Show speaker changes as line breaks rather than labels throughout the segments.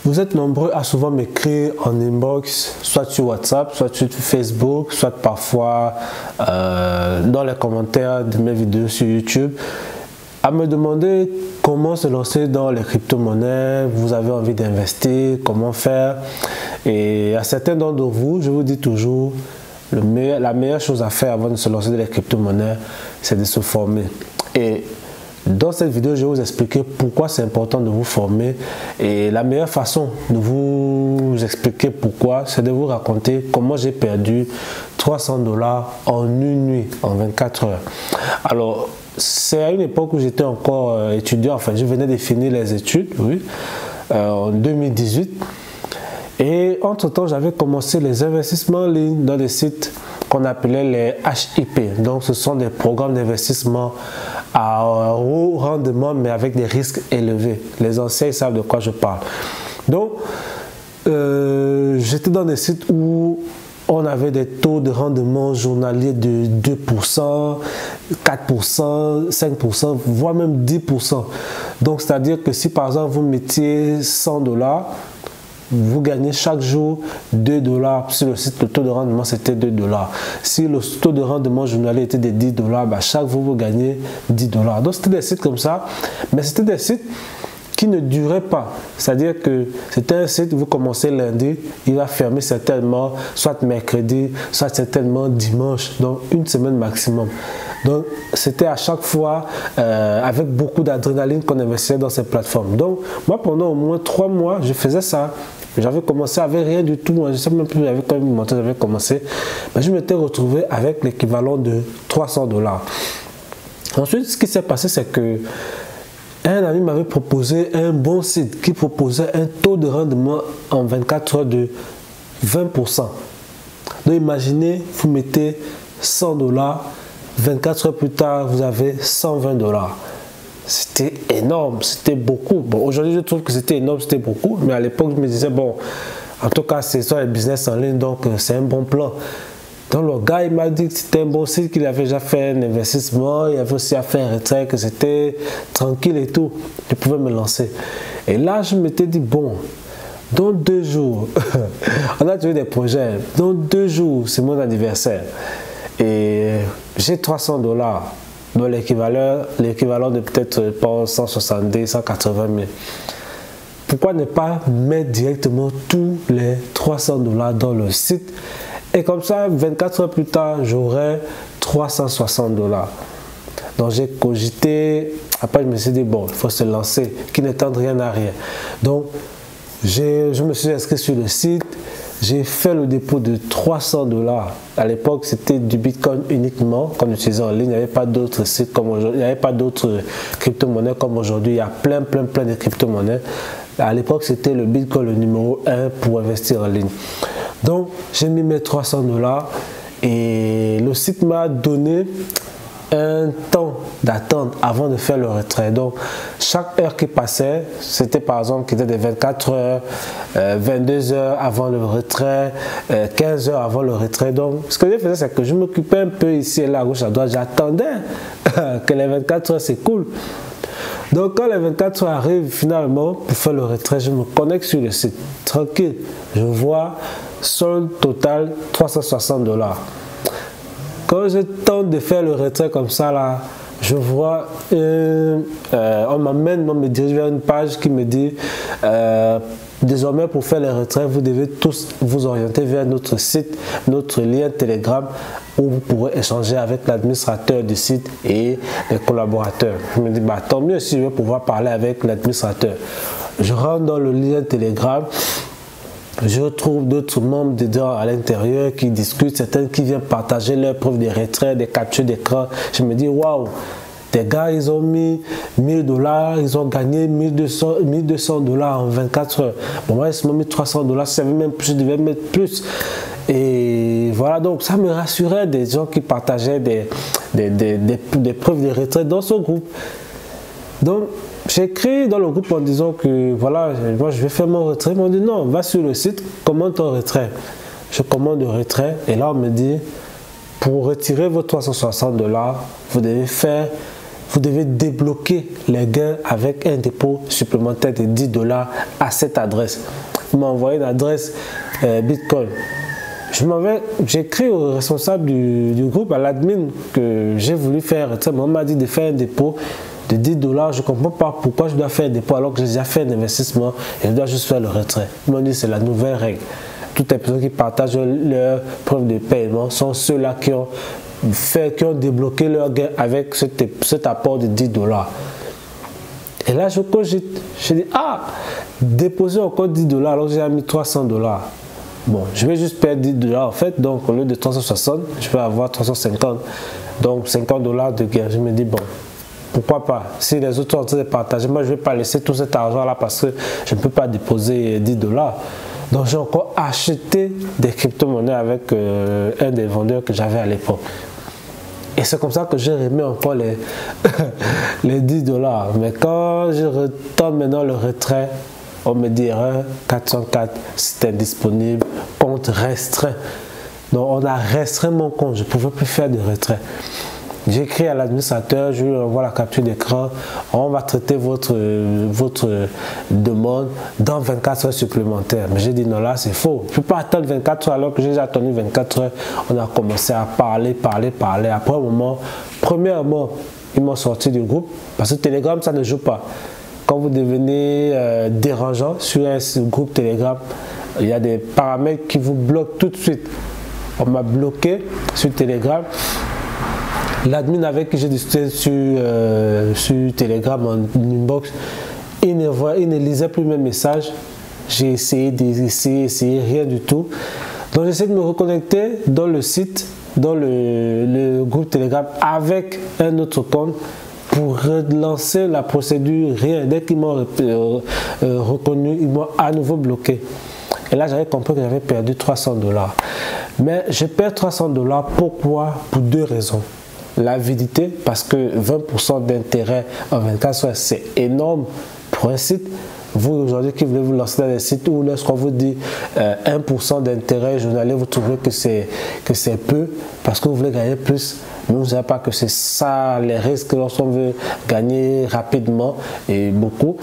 Vous êtes nombreux à souvent m'écrire en inbox, soit sur WhatsApp, soit sur Facebook, soit parfois dans les commentaires de mes vidéos sur YouTube, à me demander comment se lancer dans les crypto-monnaies, vous avez envie d'investir, comment faire. Et à certains d'entre vous, je vous dis toujours, la meilleure chose à faire avant de se lancer dans les crypto-monnaies, c'est de se former. Et dans cette vidéo, je vais vous expliquer pourquoi c'est important de vous former. Et la meilleure façon de vous expliquer pourquoi, c'est de vous raconter comment j'ai perdu 300 $ en une nuit, en 24 heures. Alors, c'est à une époque où j'étais encore étudiant, enfin je venais de finir les études, oui, en 2018. Et entre-temps, j'avais commencé les investissements en ligne dans des sites qu'on appelait les HIP. Donc, ce sont des programmes d'investissement à haut rendement, mais avec des risques élevés. Les anciens savent de quoi je parle. Donc, j'étais dans des sites où on avait des taux de rendement journalier de 2%, 4%, 5%, voire même 10%. Donc, c'est-à-dire que si par exemple vous mettiez 100 $, vous gagnez chaque jour 2 $. Sur le site, le taux de rendement c'était 2 $. Si le taux de rendement journalier était de 10 $, bah, chaque jour vous gagnez 10 $. Donc c'était des sites comme ça, mais c'était des sites qui ne duraient pas. C'est-à-dire que c'était un site, vous commencez lundi, il va fermer certainement, soit mercredi, soit certainement dimanche, donc une semaine maximum. Donc c'était à chaque fois avec beaucoup d'adrénaline qu'on investissait dans ces plateformes. Donc moi pendant au moins 3 mois, je faisais ça. J'avais commencé avec rien du tout, je ne sais même plus avec combien de montants j'avais commencé, mais je m'étais retrouvé avec l'équivalent de 300 $. Ensuite, ce qui s'est passé, c'est que un ami m'avait proposé un bon site qui proposait un taux de rendement en 24 heures de 20%. Donc imaginez, vous mettez 100 $, 24 heures plus tard, vous avez 120 $. C'était énorme, c'était beaucoup. Bon, aujourd'hui, je trouve que c'était énorme, c'était beaucoup. Mais à l'époque, je me disais, bon, en tout cas, c'est ça le business en ligne, donc c'est un bon plan. Donc le gars, il m'a dit que c'était un bon site, qu'il avait déjà fait un investissement, il avait aussi à faire un retrait, que c'était tranquille et tout. Je pouvais me lancer. Et là, je m'étais dit, bon, dans 2 jours, on a trouvé des projets. Dans 2 jours, c'est mon anniversaire. Et j'ai 300 $. Donc l'équivalent de peut-être 170, 180 000. Pourquoi ne pas mettre directement tous les 300 $ dans le site? Et comme ça, 24 heures plus tard, j'aurai 360 $. Donc j'ai cogité, après je me suis dit, bon, il faut se lancer, qui n'attend rien à rien. Donc je me suis inscrit sur le site, j'ai fait le dépôt de 300 $. À l'époque, c'était du Bitcoin uniquement qu'on utilisait en ligne. Il n'y avait pas d'autres sites comme aujourd'hui. Il n'y avait pas d'autres crypto-monnaies comme aujourd'hui. Il y a plein de crypto-monnaies. À l'époque, c'était le Bitcoin le numéro 1 pour investir en ligne. Donc, j'ai mis mes 300 $ et le site m'a donné un temps d'attente avant de faire le retrait. Donc chaque heure qui passait, c'était par exemple qui était de 24 heures, 22 heures avant le retrait, 15 heures avant le retrait. Donc ce que je faisais, c'est que je m'occupais un peu ici et là, à gauche à droite, j'attendais que les 24 heures s'écoulent. Donc quand les 24 heures arrivent finalement pour faire le retrait, je me connecte sur le site tranquille, je vois solde total 360 $. Quand je tente de faire le retrait comme ça là, je vois, on me dirige vers une page qui me dit désormais pour faire les retraits, vous devez tous vous orienter vers notre site, notre lien Telegram où vous pourrez échanger avec l'administrateur du site et les collaborateurs. Je me dis, bah, tant mieux si je vais pouvoir parler avec l'administrateur. Je rentre dans le lien Telegram. Je retrouve d'autres membres dedans à l'intérieur qui discutent, certains qui viennent partager leurs preuves de retrait, des captures d'écran. Je me dis, waouh, des gars, ils ont mis 1000 $, ils ont gagné 1200 $ en 24 heures. Bon, moi, ils m'ont mis 300 $, je savais même plus, je devais mettre plus. Et voilà, donc ça me rassurait des gens qui partageaient des preuves de retrait dans ce groupe. Donc, j'ai écrit dans le groupe en disant que voilà, moi je vais faire mon retrait. Ils m'ont dit non, va sur le site, commande ton retrait. Je commande le retrait et là on me dit pour retirer vos 360 $, vous devez faire vous devez débloquer les gains avec un dépôt supplémentaire de 10 $ à cette adresse. Vous m'envoyez une adresse Bitcoin. J'ai écrit au responsable du groupe, à l'admin, que j'ai voulu faire. On m'a dit de faire un dépôt de 10 $. Je ne comprends pas pourquoi je dois faire un dépôt alors que j'ai déjà fait un investissement et je dois juste faire le retrait. Ils m'ont dit que c'est la nouvelle règle. Toutes les personnes qui partagent leurs preuves de paiement sont ceux-là qui ont débloqué leur gain avec cet apport de 10 $. Et là, je cogite. Je dis, déposer encore 10 $ alors que j'ai mis 300 $. Bon, je vais juste perdre 10 $ en fait. Donc, au lieu de 360, je vais avoir 350. Donc, 50 $ de gain. Je me dis, bon, pourquoi pas? Si les autres sont en train de partager, moi, je ne vais pas laisser tout cet argent-là parce que je ne peux pas déposer 10 $. Donc, j'ai encore acheté des crypto-monnaies avec un des vendeurs que j'avais à l'époque. Et c'est comme ça que j'ai remis encore les 10 $. Mais quand je retourne maintenant le retrait, on me dirait 404, c'est indisponible, compte restreint. Donc, on a restreint mon compte, je ne pouvais plus faire de retrait. J'écris à l'administrateur, je lui envoie la capture d'écran, on va traiter votre demande dans 24 heures supplémentaires. Mais j'ai dit non, là c'est faux. Je ne peux pas attendre 24 heures alors que j'ai déjà attendu 24 heures. On a commencé à parler. Après un moment, premièrement, ils m'ont sorti du groupe parce que Telegram, ça ne joue pas. Quand vous devenez dérangeant sur un groupe Telegram, il y a des paramètres qui vous bloquent tout de suite. On m'a bloqué sur Telegram. L'admin avec qui j'ai discuté sur Telegram en inbox, il ne lisait plus mes messages. J'ai essayé, rien du tout. Donc j'essaie de me reconnecter dans le site, dans le groupe Telegram avec un autre compte pour relancer la procédure. Rien. Dès qu'ils m'ont reconnu, ils m'ont à nouveau bloqué. Et là, j'avais compris que j'avais perdu 300 $. Mais je perds 300 $. Pourquoi? Pour deux raisons. L'avidité, parce que 20% d'intérêt en 24 heures, c'est énorme pour un site. Vous, aujourd'hui, qui voulez vous lancer dans des sites où lorsqu'on vous dit 1% d'intérêt journalier, vous trouvez que c'est peu parce que vous voulez gagner plus. Mais vous ne savez pas que c'est ça les risques lorsqu'on veut gagner rapidement et beaucoup.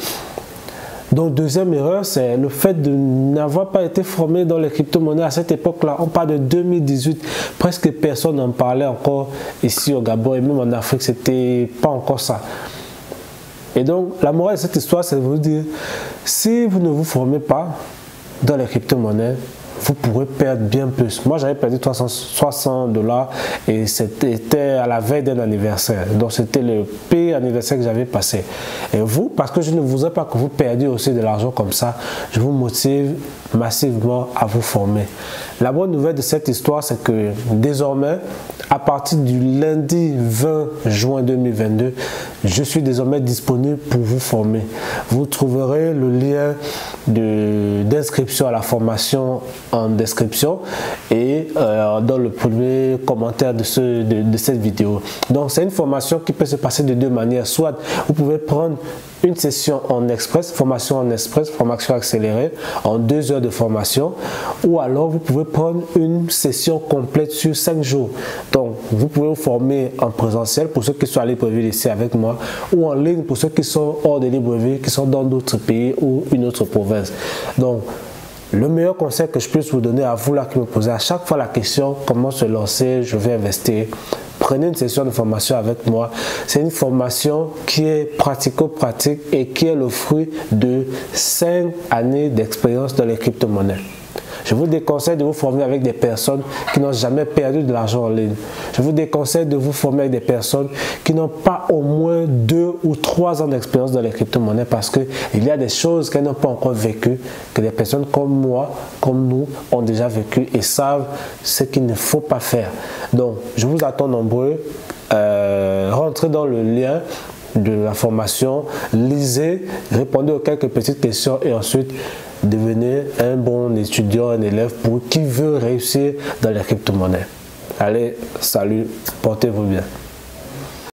Donc, deuxième erreur, c'est le fait de n'avoir pas été formé dans les crypto-monnaies à cette époque-là. On parle de 2018. Presque personne n'en parlait encore ici au Gabon et même en Afrique, c'était pas encore ça. Et donc, la morale de cette histoire, c'est de vous dire, si vous ne vous formez pas dans les crypto-monnaies, vous pourrez perdre bien plus. Moi, j'avais perdu 300 $ et c'était à la veille d'un anniversaire. Donc, c'était le pire anniversaire que j'avais passé. Et vous, parce que je ne voudrais pas que vous perdiez aussi de l'argent comme ça, je vous motive massivement à vous former. La bonne nouvelle de cette histoire, c'est que désormais, à partir du lundi 20 juin 2022, je suis désormais disponible pour vous former. Vous trouverez le lien d'inscription à la formation en description et dans le premier commentaire de cette vidéo. Donc, c'est une formation qui peut se passer de deux manières. Soit vous pouvez prendre une session en express, formation accélérée, en 2 heures de formation, ou alors vous pouvez prendre une session complète sur 5 jours. Donc, vous pouvez vous former en présentiel pour ceux qui sont à Libreville ici avec moi, ou en ligne pour ceux qui sont hors de Libreville, qui sont dans d'autres pays ou une autre province. Donc, le meilleur conseil que je puisse vous donner à vous là qui me posez à chaque fois la question comment se lancer, je vais investir. Prenez une session de formation avec moi. C'est une formation qui est pratico-pratique et qui est le fruit de 5 années d'expérience dans les crypto-monnaies. Je vous déconseille de vous former avec des personnes qui n'ont jamais perdu de l'argent en ligne. Je vous déconseille de vous former avec des personnes qui n'ont pas au moins 2 ou 3 ans d'expérience dans les crypto-monnaies parce qu'il y a des choses qu'elles n'ont pas encore vécues, que des personnes comme moi, comme nous, ont déjà vécu et savent ce qu'il ne faut pas faire. Donc, je vous attends nombreux. Rentrez dans le lien de la formation, lisez, répondez aux quelques petites questions et ensuite devenez un bon étudiant, un élève qui veut réussir dans les crypto-monnaies. Allez, salut, portez-vous bien.